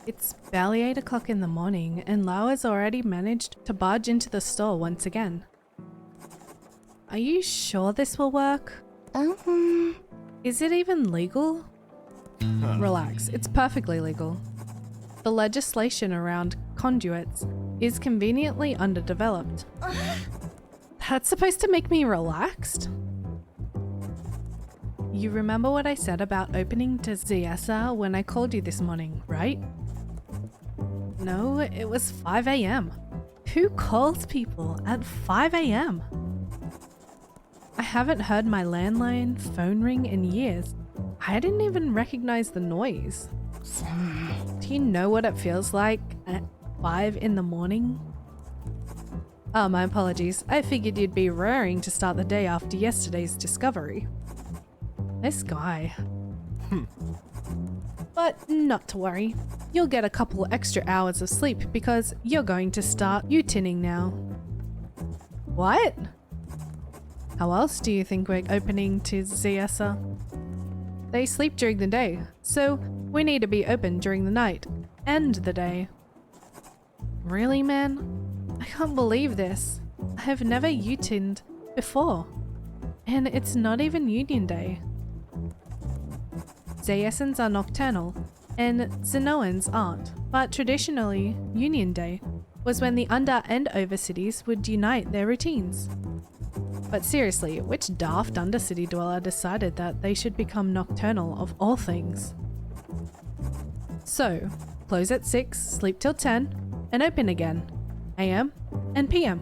It's barely 8 o'clock in the morning and Lau has already managed to barge into the store once again. Are you sure this will work? Is it even legal? Relax, it's perfectly legal. The legislation around conduits is conveniently underdeveloped. That's supposed to make me relaxed? You remember what I said about opening to Ziesa when I called you this morning, right? No, it was 5 a.m. Who calls people at 5 a.m? I haven't heard my landline phone ring in years. I didn't even recognize the noise. Do you know what it feels like at 5 in the morning? Oh, my apologies. I figured you'd be raring to start the day after yesterday's discovery. This guy. But not to worry. You'll get a couple extra hours of sleep because you're going to start U-tinning now. What? How else do you think we're opening to Ziesa? They sleep during the day, so we need to be open during the night and the day. Really, man? I can't believe this. I have never U-tinned before. And it's not even Union Day. Zayesans are nocturnal, and Zenoans aren't, but traditionally, Union Day was when the under and over cities would unite their routines. But seriously, which daft undercity dweller decided that they should become nocturnal of all things? So, close at 6, sleep till 10, and open again, AM and PM.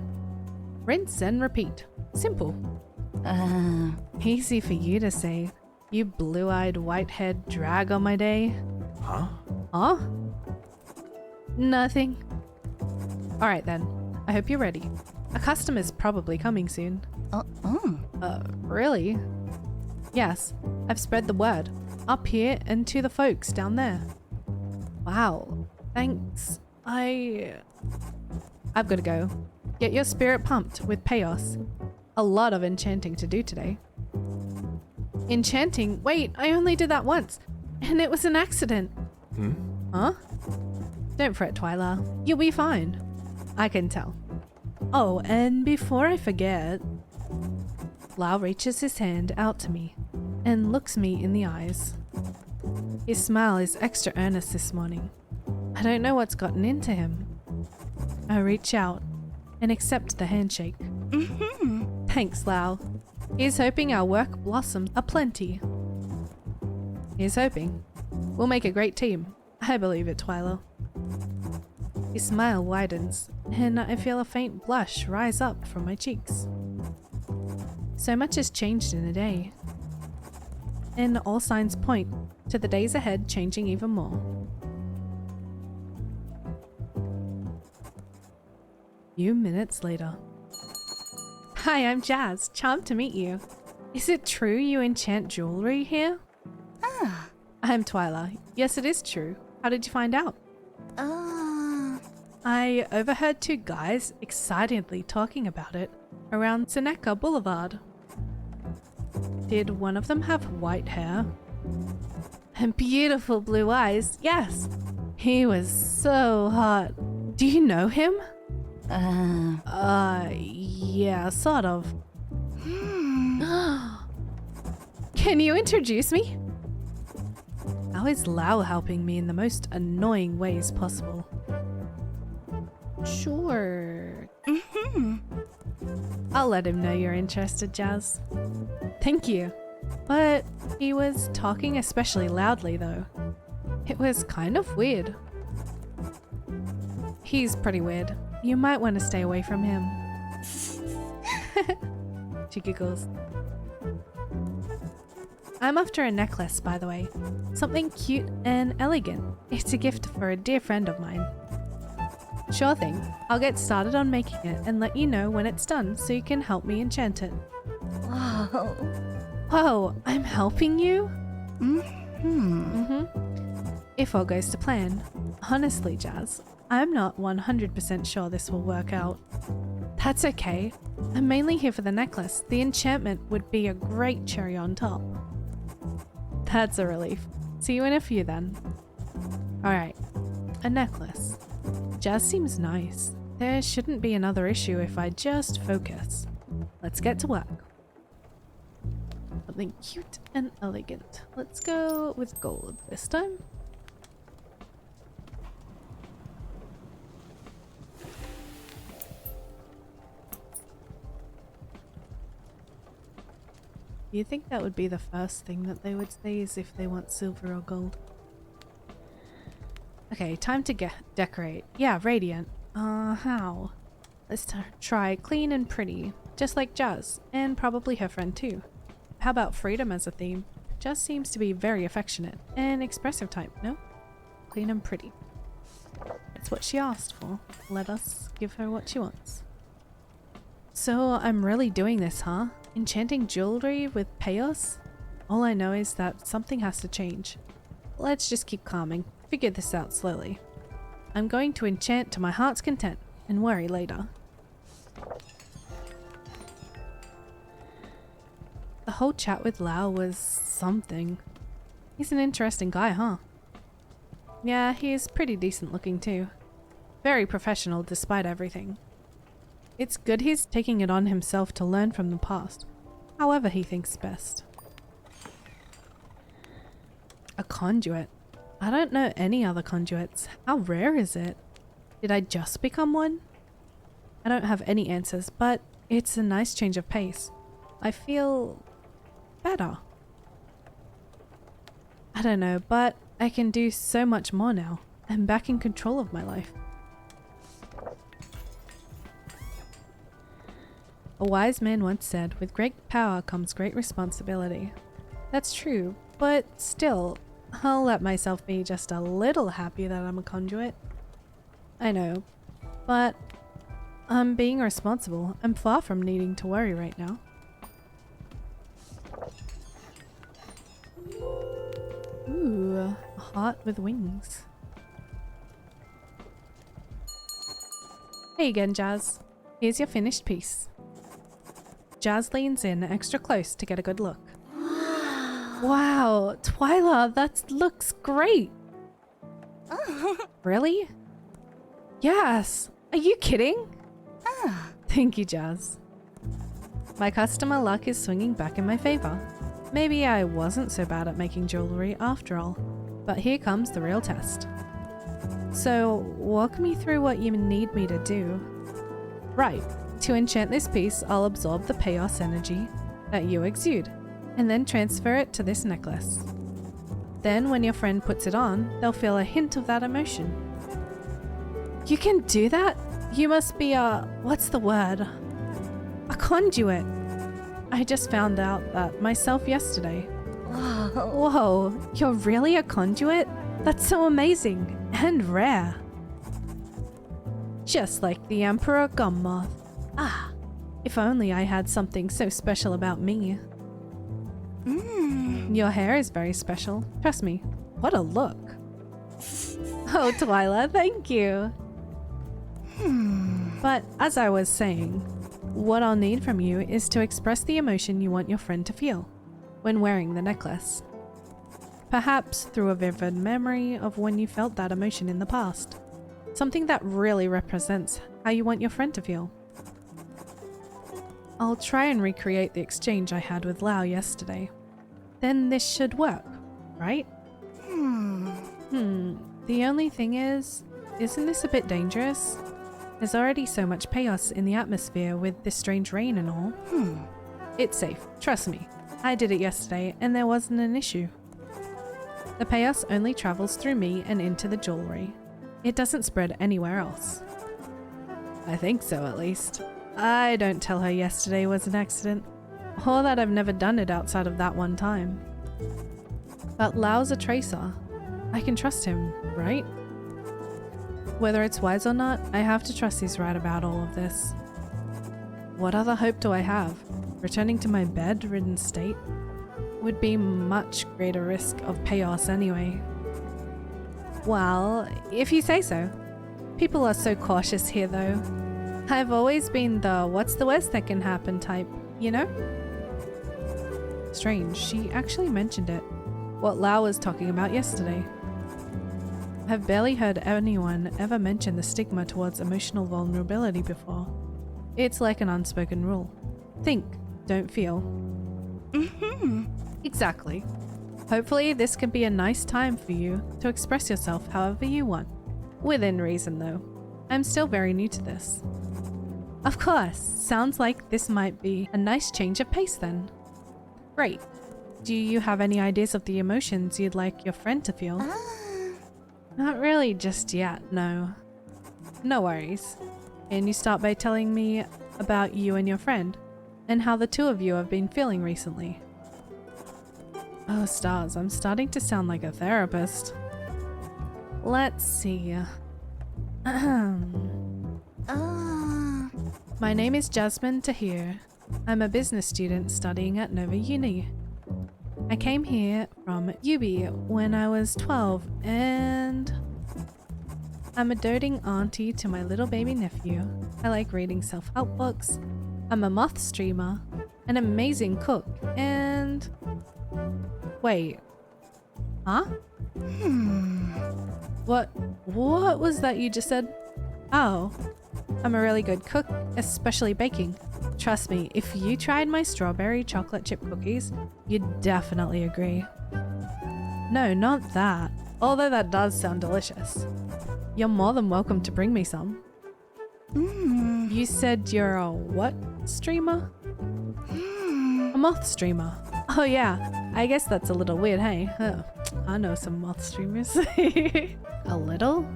Rinse and repeat. Simple. Easy for you to say. You blue-eyed, white-haired drag on my day. Huh? Huh? Nothing. Alright then, I hope you're ready. A customer's probably coming soon. Really? Yes, I've spread the word. Up here and to the folks down there. Wow, thanks. I've got to go. Get your spirit pumped with Payos. A lot of enchanting to do today. Enchanting? Wait, I only did that once. And it was an accident. Huh? Don't fret, Twyla. You'll be fine. I can tell. Oh, and before I forget... Lau reaches his hand out to me and looks me in the eyes. His smile is extra earnest this morning. I don't know what's gotten into him. I reach out and accept the handshake. Thanks, Lau. He's hoping our work blossoms aplenty. He's hoping. We'll make a great team. I believe it, Twyla. His smile widens, and I feel a faint blush rise up from my cheeks. So much has changed in a day. And all signs point to the days ahead changing even more. Few minutes later. Hi, I'm Jazz. Charmed to meet you. Is it true you enchant jewelry here? I'm Twyla. Yes, it is true. How did you find out? I overheard two guys excitedly talking about it around Seneca Boulevard. Did one of them have white hair? And beautiful blue eyes, yes. He was so hot. Do you know him? Yeah, sort of. Can you introduce me? How is Lau helping me in the most annoying ways possible? Sure. I'll let him know you're interested, Jazz. Thank you. But he was talking especially loudly though. It was kind of weird. He's pretty weird. You might want to stay away from him. She giggles. I'm after a necklace, by the way. Something cute and elegant. It's a gift for a dear friend of mine. Sure thing. I'll get started on making it and let you know when it's done so you can help me enchant it. Whoa. Whoa, I'm helping you? If all goes to plan. Honestly, Jazz, I'm not 100% sure this will work out. That's okay. I'm mainly here for the necklace. The enchantment would be a great cherry on top. That's a relief. See you in a few then. Alright. a necklace. Jazz seems nice. There shouldn't be another issue if I just focus. Let's get to work. Something cute and elegant. Let's go with gold this time. You'd think that would be the first thing that they would say is if they want silver or gold. Okay, time to decorate. Yeah, radiant. How? Let's try clean and pretty, just like Jazz, and probably her friend too. How about freedom as a theme? Jazz seems to be very affectionate and expressive type, no? Clean and pretty. That's what she asked for. Let us give her what she wants. So I'm really doing this, huh? Enchanting jewelry with chaos? All I know is that something has to change. Let's just keep calming. Figure this out slowly. I'm going to enchant to my heart's content and worry later. The whole chat with Lau was something. He's an interesting guy, huh? Yeah, he is pretty decent looking too. Very professional despite everything. It's good he's taking it on himself to learn from the past, however he thinks best. A conduit. I don't know any other conduits. How rare is it? Did I just become one? I don't have any answers, but it's a nice change of pace. I feel better. I don't know, but I can do so much more now. I'm back in control of my life. A wise man once said, with great power comes great responsibility. That's true, but still, I'll let myself be just a little happy that I'm a conduit. I know, but I'm being responsible. I'm far from needing to worry right now. Ooh, a heart with wings. Hey again, Jazz. Here's your finished piece. Jazz leans in extra close to get a good look. Wow, Twyla, that looks great. Really? Yes. Are you kidding? Thank you, Jazz. My customer luck is swinging back in my favor. Maybe I wasn't so bad at making jewelry after all, but here comes the real test. So, walk me through what you need me to do. Right, to enchant this piece, I'll absorb the chaos energy that you exude, and then transfer it to this necklace. Then when your friend puts it on, they'll feel a hint of that emotion. You can do that? You must be what's the word? A conduit. I just found out that myself yesterday. Whoa, you're really a conduit? That's so amazing and rare. Just like the Emperor Gummoth. Ah, if only I had something so special about me. Your hair is very special. Trust me. What a look. Oh, Twyla, thank you. But as I was saying, what I'll need from you is to express the emotion you want your friend to feel when wearing the necklace. Perhaps through a vivid memory of when you felt that emotion in the past. Something that really represents how you want your friend to feel. I'll try and recreate the exchange I had with Lau yesterday. Then this should work, right? The only thing is, isn't this a bit dangerous? There's already so much chaos in the atmosphere with this strange rain and all. It's safe, trust me. I did it yesterday and there wasn't an issue. The chaos only travels through me and into the jewelry. It doesn't spread anywhere else. I think so, at least. I don't tell her yesterday was an accident, or that I've never done it outside of that one time. But Lau's a tracer. I can trust him, right? Whether it's wise or not, I have to trust he's right about all of this. What other hope do I have? Returning to my bed-ridden state would be much greater risk of chaos anyway. Well, if you say so. People are so cautious here though. I've always been the what's the worst that can happen type, you know? Strange, she actually mentioned it. What Lau was talking about yesterday. I've barely heard anyone ever mention the stigma towards emotional vulnerability before. It's like an unspoken rule. Think, don't feel. Exactly. Hopefully this can be a nice time for you to express yourself however you want. Within reason though. I'm still very new to this. Of course, sounds like this might be a nice change of pace then. Great. Do you have any ideas of the emotions you'd like your friend to feel? Not really just yet, no. No worries. Can you start by telling me about you and your friend, and how the two of you have been feeling recently? Oh stars, I'm starting to sound like a therapist. Let's see. My name is Jasmine Tahir. I'm a business student studying at Nova Uni. I came here from UB when I was 12 and I'm a doting auntie to my little baby nephew. I like reading self-help books. I'm a moth streamer, an amazing cook, and... Wait. Huh? What was that you just said? Oh. I'm a really good cook, especially baking. Trust me, if you tried my strawberry chocolate chip cookies, you'd definitely agree. No, not that. Although that does sound delicious. You're more than welcome to bring me some. You said you're a what streamer? A moth streamer. Oh yeah, I guess that's a little weird, hey? Oh, I know some moth streamers. A little?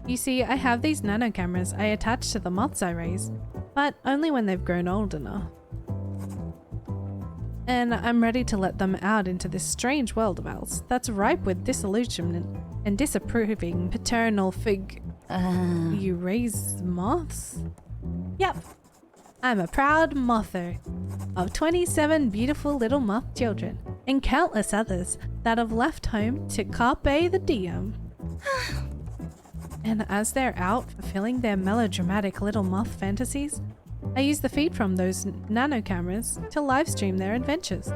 You see, I have these nano cameras I attach to the moths I raise, but only when they've grown old enough. And I'm ready to let them out into this strange world of ours that's ripe with disillusionment and disapproving paternal You raise moths? Yep. I'm a proud mother of 27 beautiful little moth children and countless others that have left home to carpe the diem. And as they're out fulfilling their melodramatic little moth fantasies, I use the feed from those nano cameras to livestream their adventures.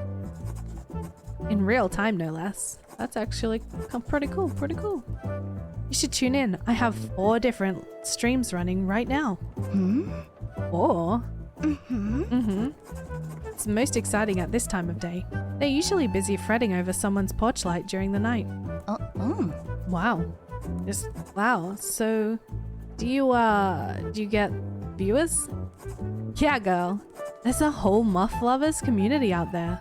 In real time, no less. That's actually pretty cool, You should tune in. I have 4 different streams running right now. 4? It's most exciting at this time of day. They're usually busy fretting over someone's porch light during the night. Wow. Just wow. So do you get viewers? Yeah, girl. There's a whole moth lovers community out there.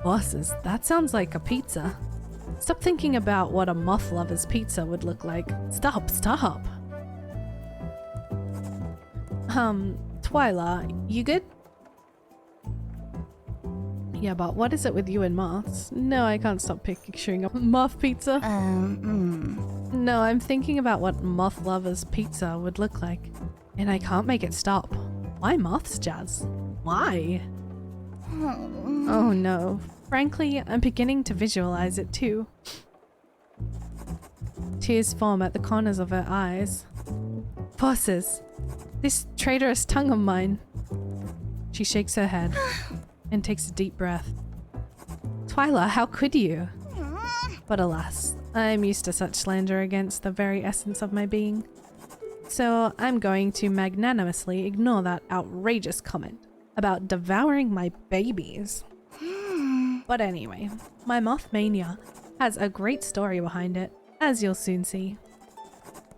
Bosses, that sounds like a pizza. Stop thinking about what a moth lover's pizza would look like. Stop. Twyla, you good? Yeah, but what is it with you and moths? No, I can't stop picturing a moth pizza. No, I'm thinking about what moth lover's pizza would look like. And I can't make it stop. Why moths, Jazz? Why? Oh no. Frankly, I'm beginning to visualize it too. Tears form at the corners of her eyes. Bosses, this traitorous tongue of mine. She shakes her head and takes a deep breath. Twyla, how could you? But alas, I'm used to such slander against the very essence of my being. So I'm going to magnanimously ignore that outrageous comment about devouring my babies. But anyway, my moth mania has a great story behind it, as you'll soon see.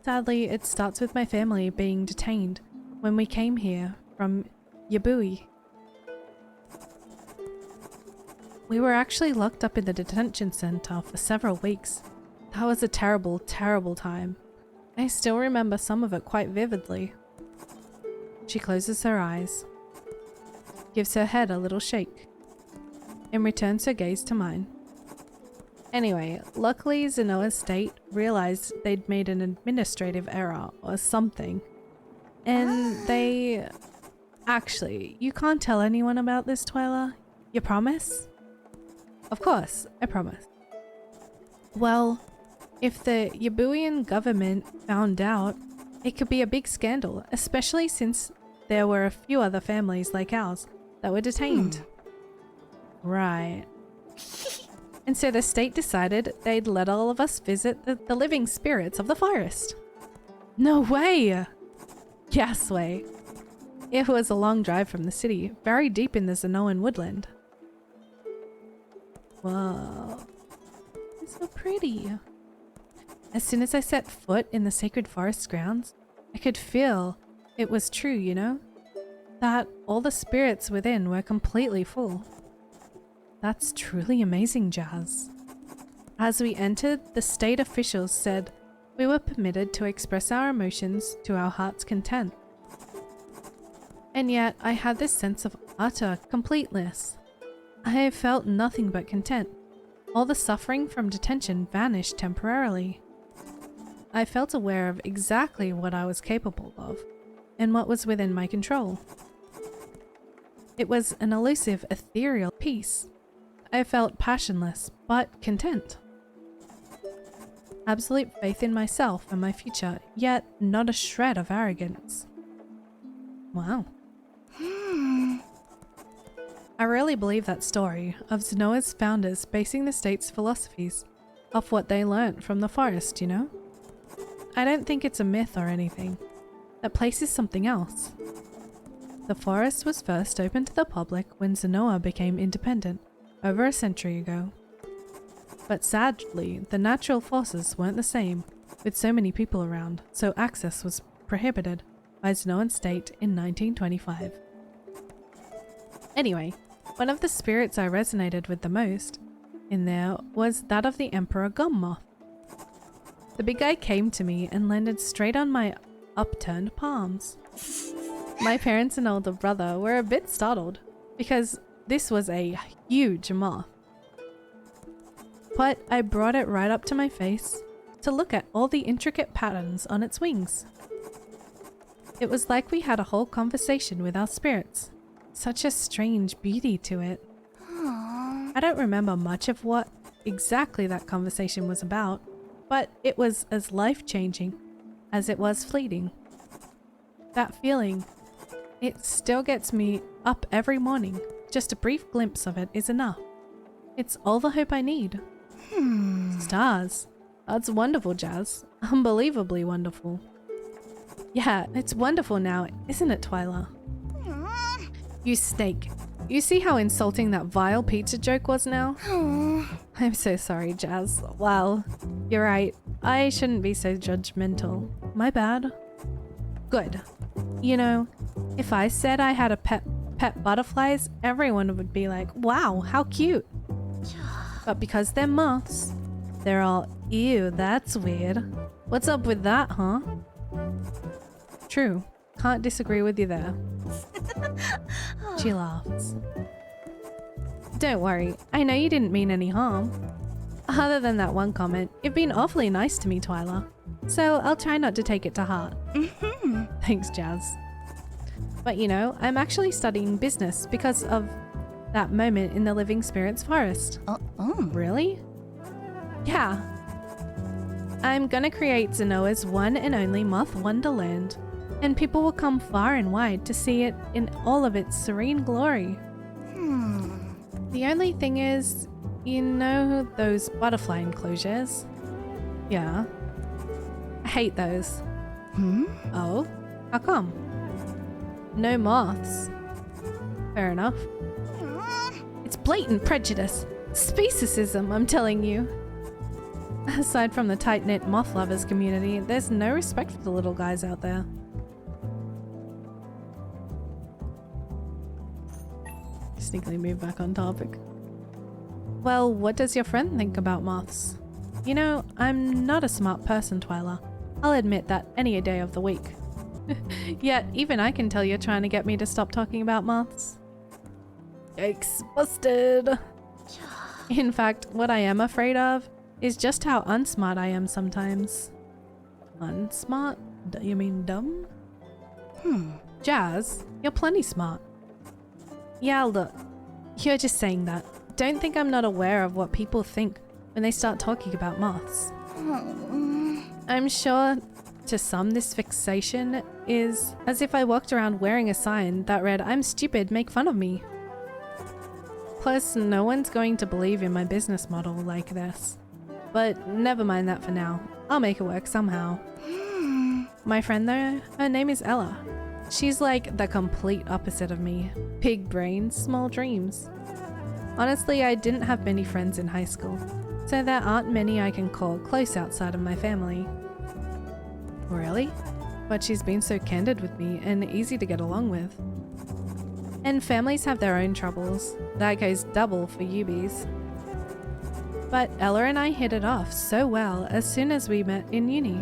Sadly, it starts with my family being detained when we came here from Yabui. We were actually locked up in the detention center for several weeks. That was a terrible, terrible time. I still remember some of it quite vividly. She closes her eyes, gives her head a little shake, and returns her gaze to mine. Anyway, luckily Zenoa's state realized they'd made an administrative error or something, and they... Actually, you can't tell anyone about this, Twyla? You promise? Of course, I promise. Well, if the Yabuian government found out, it could be a big scandal, especially since there were a few other families like ours that were detained. Right. And so the state decided they'd let all of us visit the living spirits of the forest. No way! Yes way. It was a long drive from the city, very deep in the Zenoan woodland. Whoa. It's so pretty. As soon as I set foot in the sacred forest grounds, I could feel it was true, you know? That all the spirits within were completely full. That's truly amazing, Jazz. As we entered, the state officials said we were permitted to express our emotions to our heart's content. And yet, I had this sense of utter completeness. I felt nothing but content. All the suffering from detention vanished temporarily. I felt aware of exactly what I was capable of, and what was within my control. It was an elusive, ethereal peace. I felt passionless, but content. Absolute faith in myself and my future, yet not a shred of arrogance. Wow. I really believe that story of Zenoa's founders basing the state's philosophies off what they learnt from the forest, you know? I don't think it's a myth or anything. That place is something else. The forest was first opened to the public when Zenoa became independent, over a century ago. But sadly, the natural forces weren't the same, with so many people around, so access was prohibited by Zenoan state in 1925. Anyway, one of the spirits I resonated with the most in there was that of the Emperor Gum Moth. The big guy came to me and landed straight on my upturned palms. My parents and older brother were a bit startled because this was a huge moth. But I brought it right up to my face to look at all the intricate patterns on its wings. It was like we had a whole conversation with our spirits. Such a strange beauty to it. I don't remember much of what exactly that conversation was about, but it was as life-changing as it was fleeting. That feeling, it still gets me up every morning. Just a brief glimpse of it is enough. It's all the hope I need. Stars. That's wonderful, Jazz. Unbelievably wonderful. Yeah, it's wonderful now, isn't it, Twyla? You snake. You see how insulting that vile pizza joke was now? I'm so sorry, Jazz. Wow. You're right. I shouldn't be so judgmental. My bad. Good. You know, if I said I had a pet butterflies, everyone would be like, wow, how cute. But because they're moths, they're all, ew, that's weird. What's up with that, huh? True. Can't disagree with you there. She laughs. Don't worry, I know you didn't mean any harm. Other than that one comment, you've been awfully nice to me, Twyla. So I'll try not to take it to heart. Thanks, Jazz. But you know, I'm actually studying business because of that moment in the Living Spirits Forest. Really? Yeah. I'm gonna create Zenoa's one and only Moth Wonderland, and people will come far and wide to see it in all of its serene glory. The only thing is, you know those butterfly enclosures? Yeah. I hate those. Oh? How come? No moths. Fair enough. It's blatant prejudice. Speciesism, I'm telling you. Aside from the tight-knit moth lovers community, there's no respect for the little guys out there. Sneakily move back on topic. Well, what does your friend think about moths? You know, I'm not a smart person, Twyla. I'll admit that any day of the week. Yet, even I can tell you're trying to get me to stop talking about moths. Yikes, busted. In fact, what I am afraid of is just how unsmart I am sometimes. Unsmart? You mean dumb? Jazz, you're plenty smart. Yeah, look, you're just saying that. Don't think I'm not aware of what people think when they start talking about moths. I'm sure to some this fixation is as if I walked around wearing a sign that read, "I'm stupid, make fun of me." Plus, no one's going to believe in my business model like this. But never mind that for now. I'll make it work somehow. My friend though, her name is Ella. She's like the complete opposite of me. Big brains, small dreams. Honestly, I didn't have many friends in high school, so there aren't many I can call close outside of my family. Really? But she's been so candid with me and easy to get along with. And families have their own troubles. That goes double for UBs. But Ella and I hit it off so well as soon as we met in uni.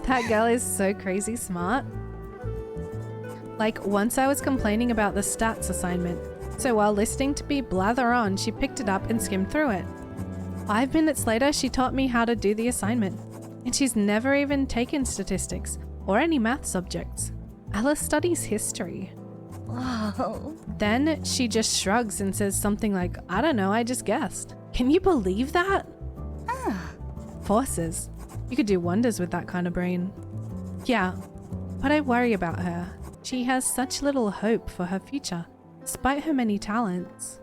That girl is so crazy smart. Like, once I was complaining about the stats assignment, so while listening to me blather on, she picked it up and skimmed through it. 5 minutes later, she taught me how to do the assignment, and she's never even taken statistics or any math subjects. Ella studies history. Whoa. Then she just shrugs and says something like, I don't know, I just guessed. Can you believe that? Forces. You could do wonders with that kind of brain. Yeah, but I worry about her. She has such little hope for her future, despite her many talents.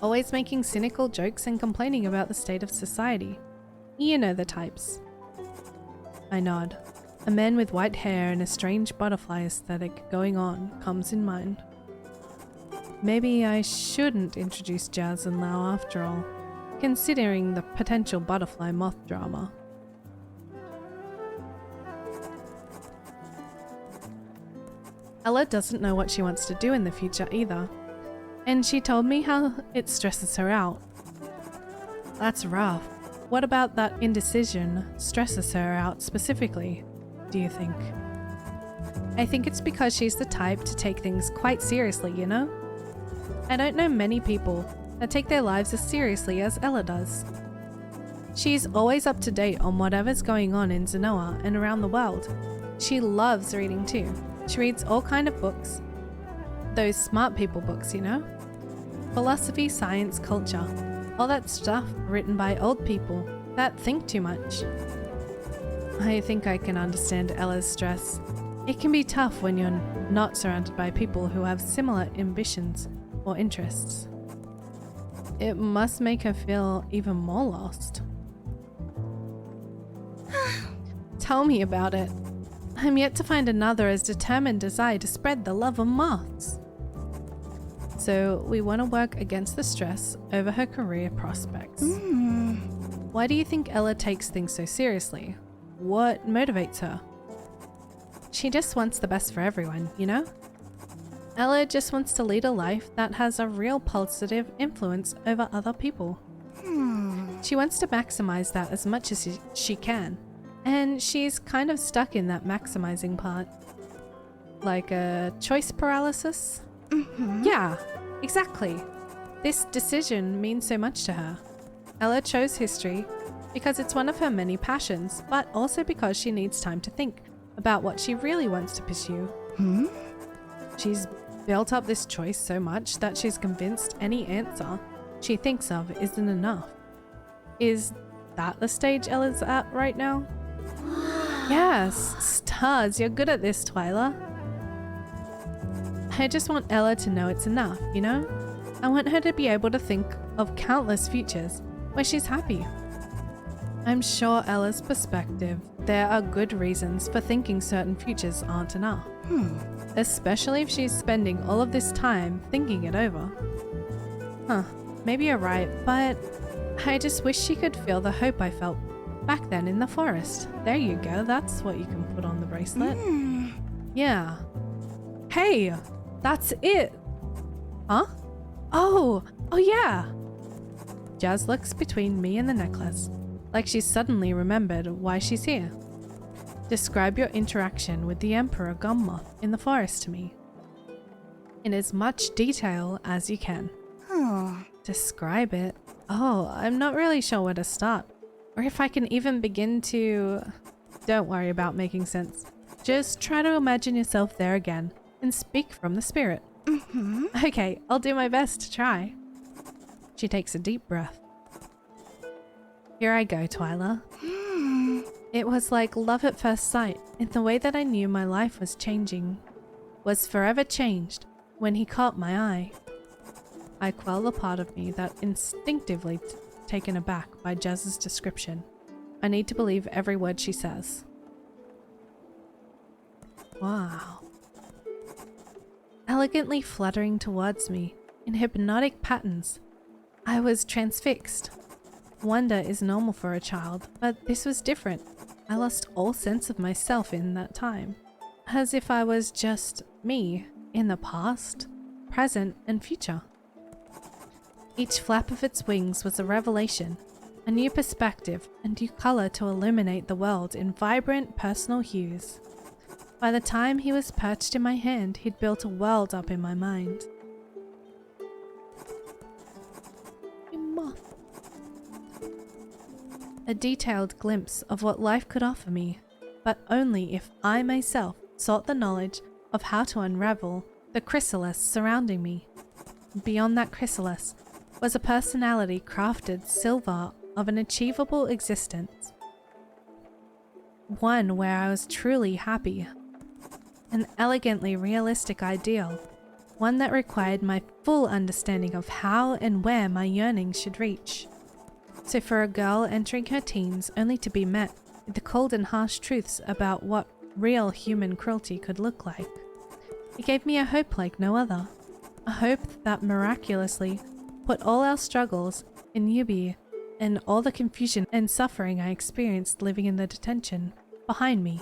Always making cynical jokes and complaining about the state of society. You know the types. I nod. A man with white hair and a strange butterfly aesthetic going on comes in mind. Maybe I shouldn't introduce Jazz and Lau after all, considering the potential butterfly moth drama. Ella doesn't know what she wants to do in the future either, and she told me how it stresses her out. That's rough. What about that indecision stresses her out specifically, do you think? I think it's because she's the type to take things quite seriously, you know? I don't know many people that take their lives as seriously as Ella does. She's always up to date on whatever's going on in Zenoa and around the world. She loves reading too. She reads all kind of books. Those smart people books, you know? Philosophy, science, culture. All that stuff written by old people that think too much. I think I can understand Ella's stress. It can be tough when you're not surrounded by people who have similar ambitions or interests. It must make her feel even more lost. Tell me about it. I'm yet to find another as determined as I to spread the love of moths. So we want to work against the stress over her career prospects. Why do you think Ella takes things so seriously? What motivates her? She just wants the best for everyone, you know? Ella just wants to lead a life that has a real positive influence over other people. She wants to maximize that as much as she can. And she's kind of stuck in that maximizing part. Like a choice paralysis? Yeah, exactly. This decision means so much to her. Ella chose history because it's one of her many passions, but also because she needs time to think about what she really wants to pursue. She's built up this choice so much that she's convinced any answer she thinks of isn't enough. Is that the stage Ella's at right now? Yes, stars, you're good at this, Twyla. I just want Ella to know it's enough, you know? I want her to be able to think of countless futures where she's happy. I'm sure Ella's perspective, there are good reasons for thinking certain futures aren't enough. Especially if she's spending all of this time thinking it over. Maybe you're right, but I just wish she could feel the hope I felt back then in the forest. There you go, that's what you can put on the bracelet. Yeah. Hey, that's it. Huh? Oh yeah. Jazz looks between me and the necklace, like she's suddenly remembered why she's here. Describe your interaction with the Emperor Gummoth in the forest to me. In as much detail as you can. Describe it? Oh, I'm not really sure where to start. Or if I can even begin to... Don't worry about making sense. Just try to imagine yourself there again and speak from the spirit. Okay, I'll do my best to try. She takes a deep breath. Here I go, Twyla. It was like love at first sight in the way that I knew my life was changing, was forever changed when he caught my eye. I quell the part of me that instinctively taken aback by Jazz's description. I need to believe every word she says. Wow. Elegantly fluttering towards me in hypnotic patterns. I was transfixed. Wonder is normal for a child, but this was different. I lost all sense of myself in that time, as if I was just me in the past, present, and future. Each flap of its wings was a revelation, a new perspective, a new color to illuminate the world in vibrant personal hues. By the time he was perched in my hand, he'd built a world up in my mind. A moth. A detailed glimpse of what life could offer me, but only if I myself sought the knowledge of how to unravel the chrysalis surrounding me. Beyond that chrysalis was a personality crafted silver of an achievable existence. One where I was truly happy. An elegantly realistic ideal. One that required my full understanding of how and where my yearnings should reach. So for a girl entering her teens only to be met with the cold and harsh truths about what real human cruelty could look like, it gave me a hope like no other. A hope that miraculously put all our struggles in Yubi and all the confusion and suffering I experienced living in the detention behind me.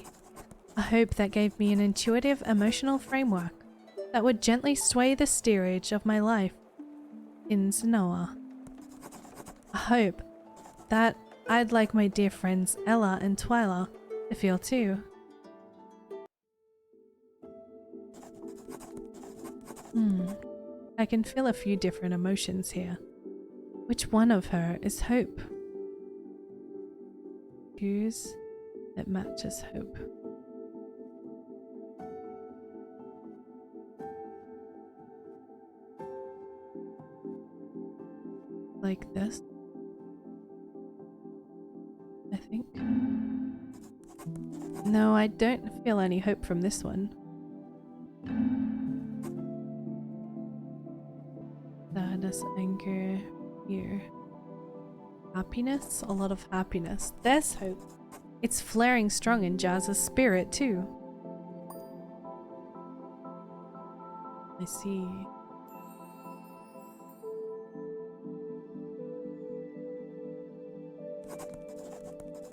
A hope that gave me an intuitive emotional framework that would gently sway the steerage of my life in Zenoa. A hope that I'd like my dear friends Ella and Twyla to feel too. I can feel a few different emotions here. Which one of her is hope? Hues that matches hope. Like this, I think. No, I don't feel any hope from this one. Sadness, anger, fear. Happiness? A lot of happiness. There's hope. It's flaring strong in Jazz's spirit too. I see.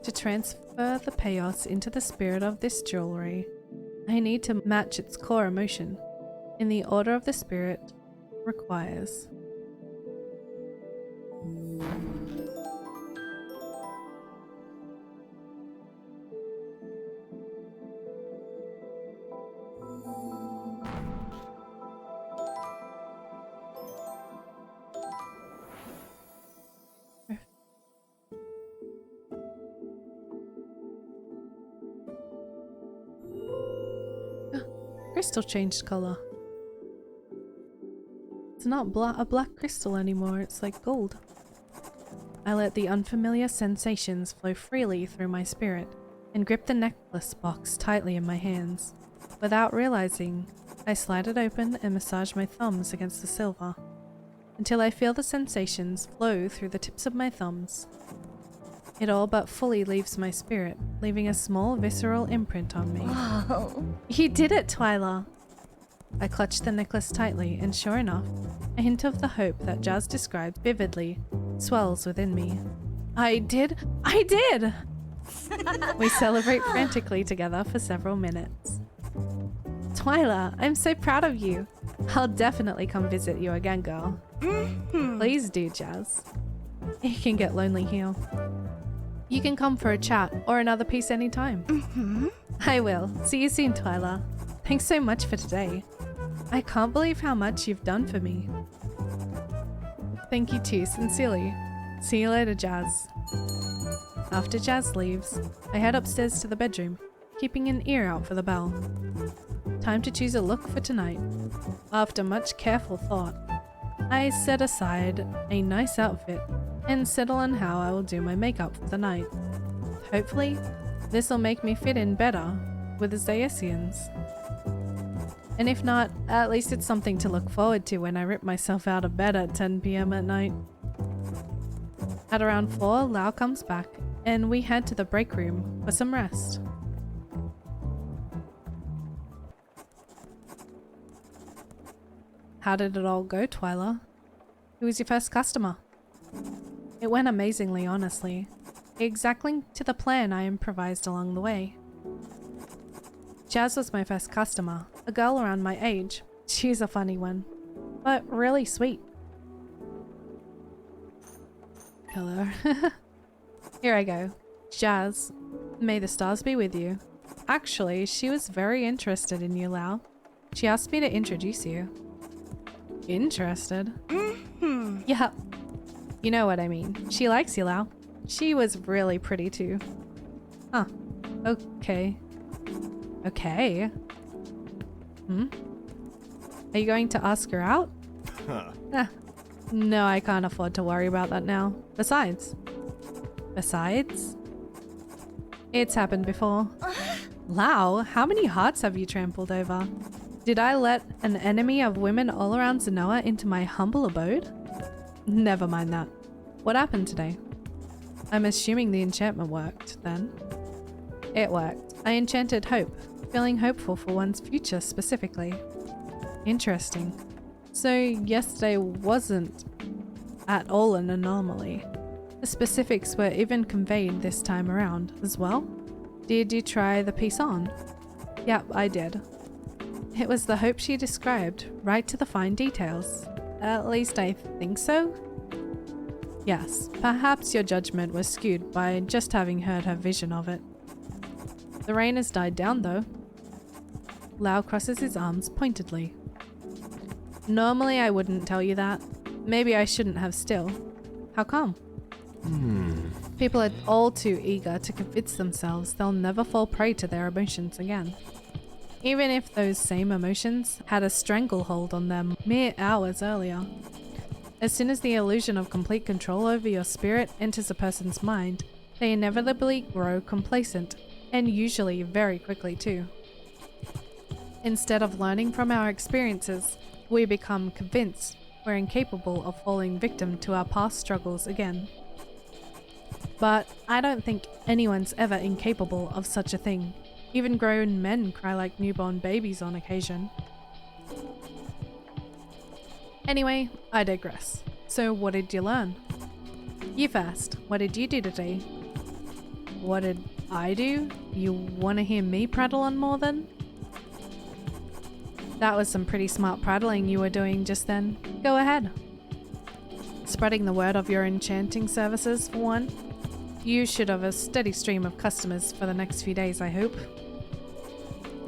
To transfer the chaos into the spirit of this jewelry, I need to match its core emotion in the order of the spirit requires. Crystal changed color. It's not a black crystal anymore, it's like gold. I let the unfamiliar sensations flow freely through my spirit and grip the necklace box tightly in my hands. Without realizing, I slide it open and massage my thumbs against the silver until I feel the sensations flow through the tips of my thumbs. It all but fully leaves my spirit, leaving a small visceral imprint on me. Wow. You did it, Twyla! I clutched the necklace tightly, and sure enough, a hint of the hope that Jazz described vividly swells within me. I did! We celebrate frantically together for several minutes. Twyla, I'm so proud of you. I'll definitely come visit you again, girl. Please do, Jazz. It can get lonely here. You can come for a chat or another piece anytime. I will. See you soon, Twyla. Thanks so much for today. I can't believe how much you've done for me. Thank you too, sincerely. See you later, Jazz. After Jazz leaves, I head upstairs to the bedroom, keeping an ear out for the bell. Time to choose a look for tonight. After much careful thought, I set aside a nice outfit and settle on how I will do my makeup for the night. Hopefully, this will make me fit in better with the Zaesians. And if not, at least it's something to look forward to when I rip myself out of bed at 10 p.m. at night. At around 4, Lau comes back, and we head to the break room for some rest. How did it all go, Twyla? Who was your first customer? It went amazingly, honestly. Exactly to the plan I improvised along the way. Jazz was my first customer, a girl around my age. She's a funny one, but really sweet. Hello. Here I go. Jazz, may the stars be with you. Actually, she was very interested in you, Lau. She asked me to introduce you. Interested? Mm-hmm. Yeah. You know what I mean. She likes you, Lau. She was really pretty too. Huh. Okay. Okay. Are you going to ask her out? Huh. No, I can't afford to worry about that now. Besides? It's happened before. Lau, how many hearts have you trampled over? Did I let an enemy of women all around Zenoa into my humble abode? Never mind that. What happened today? I'm assuming the enchantment worked, then. It worked. I enchanted hope, feeling hopeful for one's future specifically. Interesting. So yesterday wasn't at all an anomaly. The specifics were even conveyed this time around as well. Did you try the piece on? Yep, I did. It was the hope she described, right to the fine details. At least I think so. Yes, perhaps your judgment was skewed by just having heard her vision of it. The rain has died down though. Lau crosses his arms pointedly. Normally I wouldn't tell you that. Maybe I shouldn't have still. How come? People are all too eager to convince themselves they'll never fall prey to their emotions again. Even if those same emotions had a stranglehold on them mere hours earlier. As soon as the illusion of complete control over your spirit enters a person's mind, they inevitably grow complacent, and usually very quickly too. Instead of learning from our experiences, we become convinced we're incapable of falling victim to our past struggles again. But I don't think anyone's ever incapable of such a thing. Even grown men cry like newborn babies on occasion. Anyway, I digress. So what did you learn? You first. What did you do today? What did I do? You want to hear me prattle on more then? That was some pretty smart prattling you were doing just then. Go ahead. Spreading the word of your enchanting services, for one. You should have a steady stream of customers for the next few days, I hope.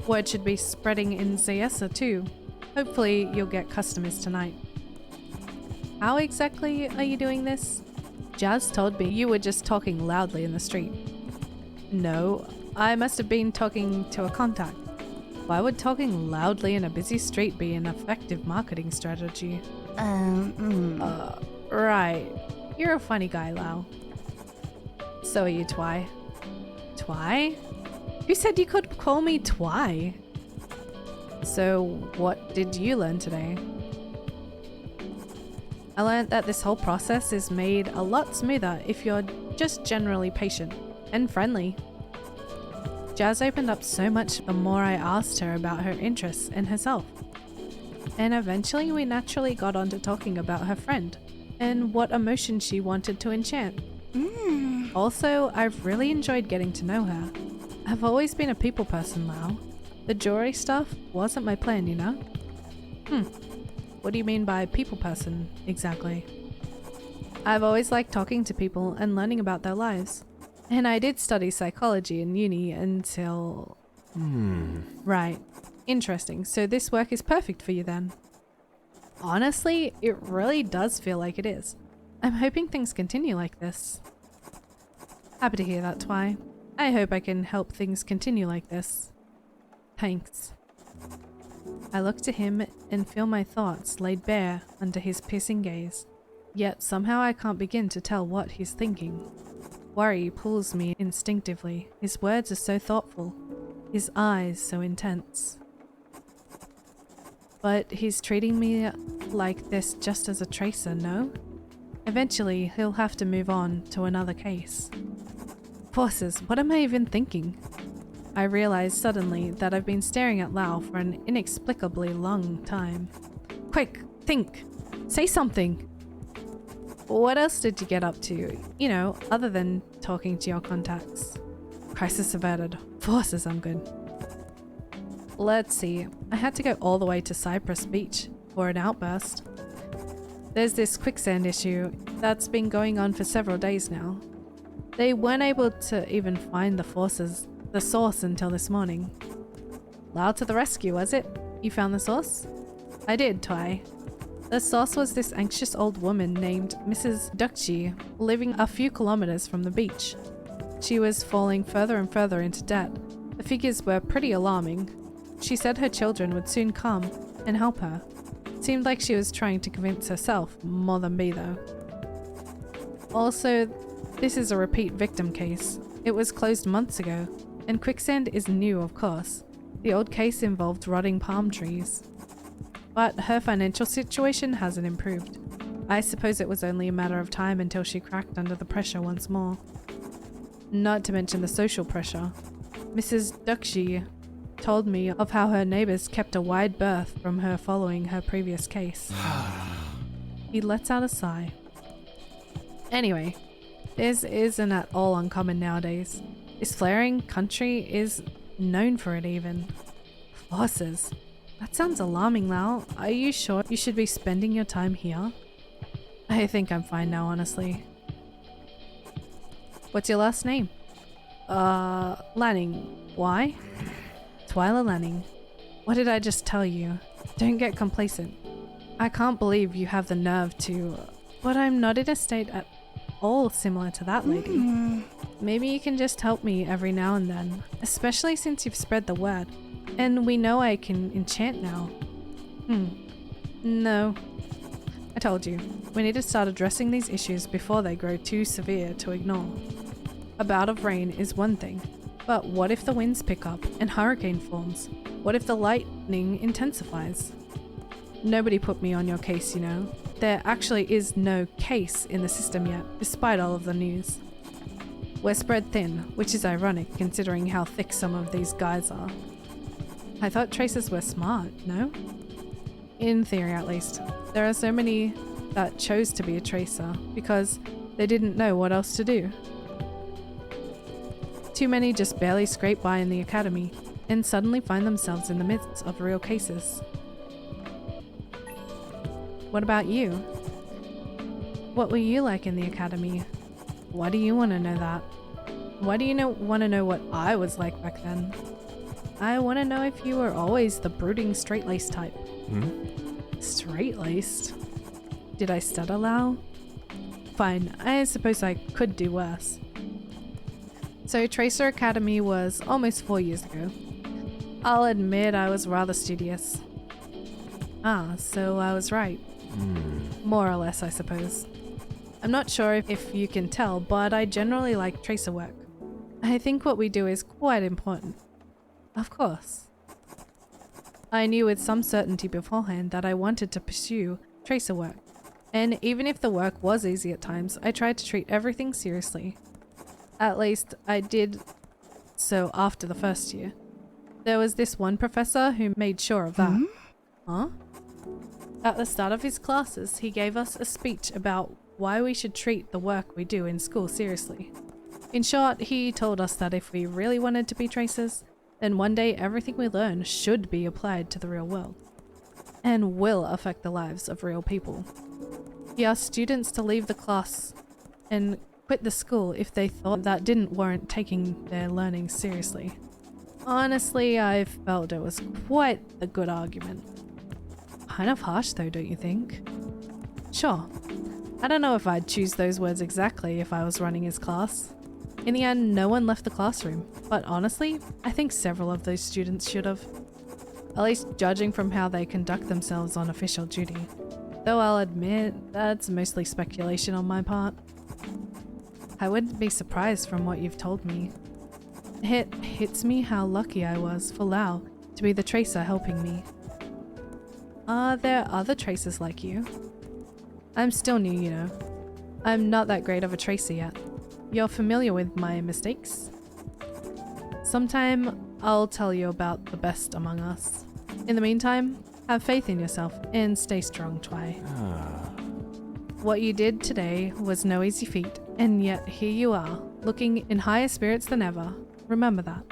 Word should be spreading in Zayessa too. Hopefully you'll get customers tonight. How exactly are you doing this? Jazz told me you were just talking loudly in the street. No, I must have been talking to a contact. Why would talking loudly in a busy street be an effective marketing strategy? Right. You're a funny guy, Lau. So are you, Twy. Twy? Who said you could call me Twy? So what did you learn today? I learned that this whole process is made a lot smoother if you're just generally patient and friendly. Jazz opened up so much the more I asked her about her interests and herself. And eventually we naturally got onto talking about her friend and what emotion she wanted to enchant. Also, I've really enjoyed getting to know her. I've always been a people person, Lau. The jewelry stuff wasn't my plan, you know? What do you mean by people person, exactly? I've always liked talking to people and learning about their lives. And I did study psychology in uni until... Right. Interesting. So this work is perfect for you then? Honestly, it really does feel like it is. I'm hoping things continue like this. Happy to hear that, Twy. I hope I can help things continue like this. Thanks. I look to him and feel my thoughts laid bare under his piercing gaze. Yet somehow I can't begin to tell what he's thinking. Worry pulls me instinctively. His words are so thoughtful. His eyes so intense. but he's treating me like this just as a tracer, no? Eventually, he'll have to move on to another case. Forces, what am I even thinking? I realize suddenly that I've been staring at Lau for an inexplicably long time. Quick, think! Say something! What else did you get up to? You know, other than talking to your contacts. Crisis averted. Forces, I'm good. Let's see. I had to go all the way to Cypress Beach for an outburst. There's this quicksand issue that's been going on for several days now. They weren't able to even find the source until this morning. Lau to the rescue, was it? You found the source? I did, Twy. The source was this anxious old woman named Mrs. Dukchi, living a few kilometers from the beach. She was falling further and further into debt. The figures were pretty alarming. She said her children would soon come and help her. Seemed like she was trying to convince herself more than me though. Also, this is a repeat victim case. It was closed months ago, and quicksand is new, of course. The old case involved rotting palm trees. But her financial situation hasn't improved. I suppose it was only a matter of time until she cracked under the pressure once more. Not to mention the social pressure. Mrs. Dukshi told me of how her neighbors kept a wide berth from her following her previous case. He lets out a sigh. Anyway, this isn't at all uncommon nowadays. This flaring country is known for it even. Forces. That sounds alarming, Lau. Are you sure you should be spending your time here? I think I'm fine now, honestly. What's your last name? Lanning. Why? Twyla Lanning. What did I just tell you? Don't get complacent. I can't believe you have the nerve to... But I'm not in a state at all similar to that lady. Maybe you can just help me every now and then, especially since you've spread the word. And we know I can enchant now. No. I told you, we need to start addressing these issues before they grow too severe to ignore. A bout of rain is one thing, but what if the winds pick up and hurricane forms? What if the lightning intensifies? Nobody put me on your case, you know. There actually is no case in the system yet, despite all of the news. We're spread thin, which is ironic considering how thick some of these guys are. I thought tracers were smart, no? In theory, at least. There are so many that chose to be a tracer because they didn't know what else to do. Too many just barely scrape by in the academy and suddenly find themselves in the midst of real cases. What about you? What were you like in the academy? Why do you want to know that? Why do you want to know what I was like back then? I want to know if you were always the brooding straight-laced type. Straight-laced? Did I stutter, Lau? Fine, I suppose I could do worse. So Tracer Academy was almost 4 years ago. I'll admit I was rather studious. So I was right. More or less, I suppose. I'm not sure if you can tell, but I generally like tracer work. I think what we do is quite important. Of course. I knew with some certainty beforehand that I wanted to pursue tracer work, and even if the work was easy at times, I tried to treat everything seriously. At least I did so after the first year. There was this one professor who made sure of that. Huh? At the start of his classes, he gave us a speech about why we should treat the work we do in school seriously. In short, he told us that if we really wanted to be tracers, then one day everything we learn should be applied to the real world and will affect the lives of real people. He asked students to leave the class and quit the school if they thought that didn't warrant taking their learning seriously. Honestly, I felt it was quite a good argument. Kind of harsh though, don't you think? Sure. I don't know if I'd choose those words exactly if I was running his class. In the end, no one left the classroom, but honestly, I think several of those students should have. At least judging from how they conduct themselves on official duty. Though I'll admit, that's mostly speculation on my part. I wouldn't be surprised from what you've told me. It hits me how lucky I was for Lau to be the tracer helping me. Are there other tracers like you? I'm still new, you know. I'm not that great of a tracer yet. You're familiar with my mistakes? Sometime I'll tell you about the best among us. In the meantime, have faith in yourself and stay strong, Twy. What you did today was no easy feat, and yet here you are, looking in higher spirits than ever. Remember that.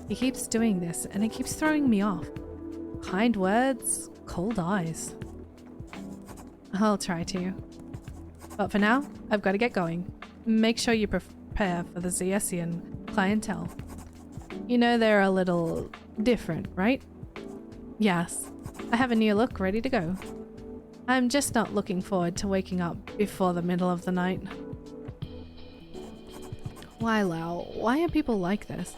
He keeps doing this, and it keeps throwing me off. Kind words, cold eyes. I'll try to. But for now, I've got to get going. Make sure you prepare for the Zeessian clientele. You know they're a little different, right? Yes, I have a new look ready to go. I'm just not looking forward to waking up before the middle of the night. Why, Lau? Why are people like this?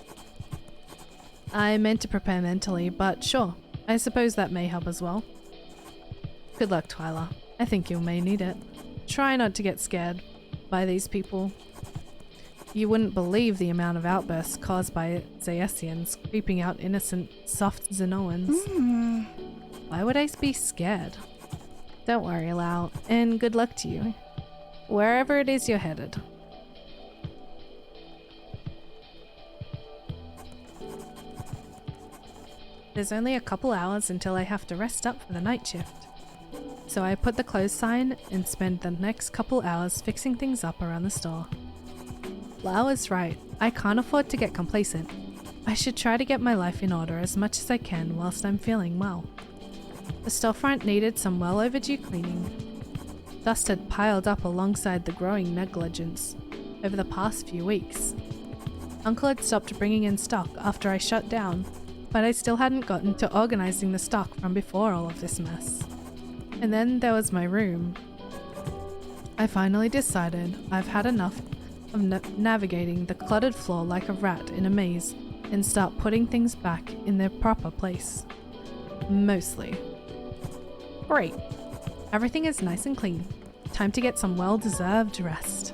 I meant to prepare mentally, but sure, I suppose that may help as well. Good luck, Twyla. I think you may need it. Try not to get scared by these people. You wouldn't believe the amount of outbursts caused by Zeessians creeping out innocent, soft Xenoans. Why would I be scared? Don't worry, Lau, and good luck to you, wherever it is you're headed. There's only a couple hours until I have to rest up for the night shift. So I put the close sign and spend the next couple hours fixing things up around the store. Lau is right, I can't afford to get complacent. I should try to get my life in order as much as I can whilst I'm feeling well. The storefront needed some well overdue cleaning. Dust had piled up alongside the growing negligence over the past few weeks. Uncle had stopped bringing in stock after I shut down, but I still hadn't gotten to organising the stock from before all of this mess. And then there was my room. I finally decided I've had enough of navigating the cluttered floor like a rat in a maze and start putting things back in their proper place. Mostly. Great. Everything is nice and clean. Time to get some well-deserved rest.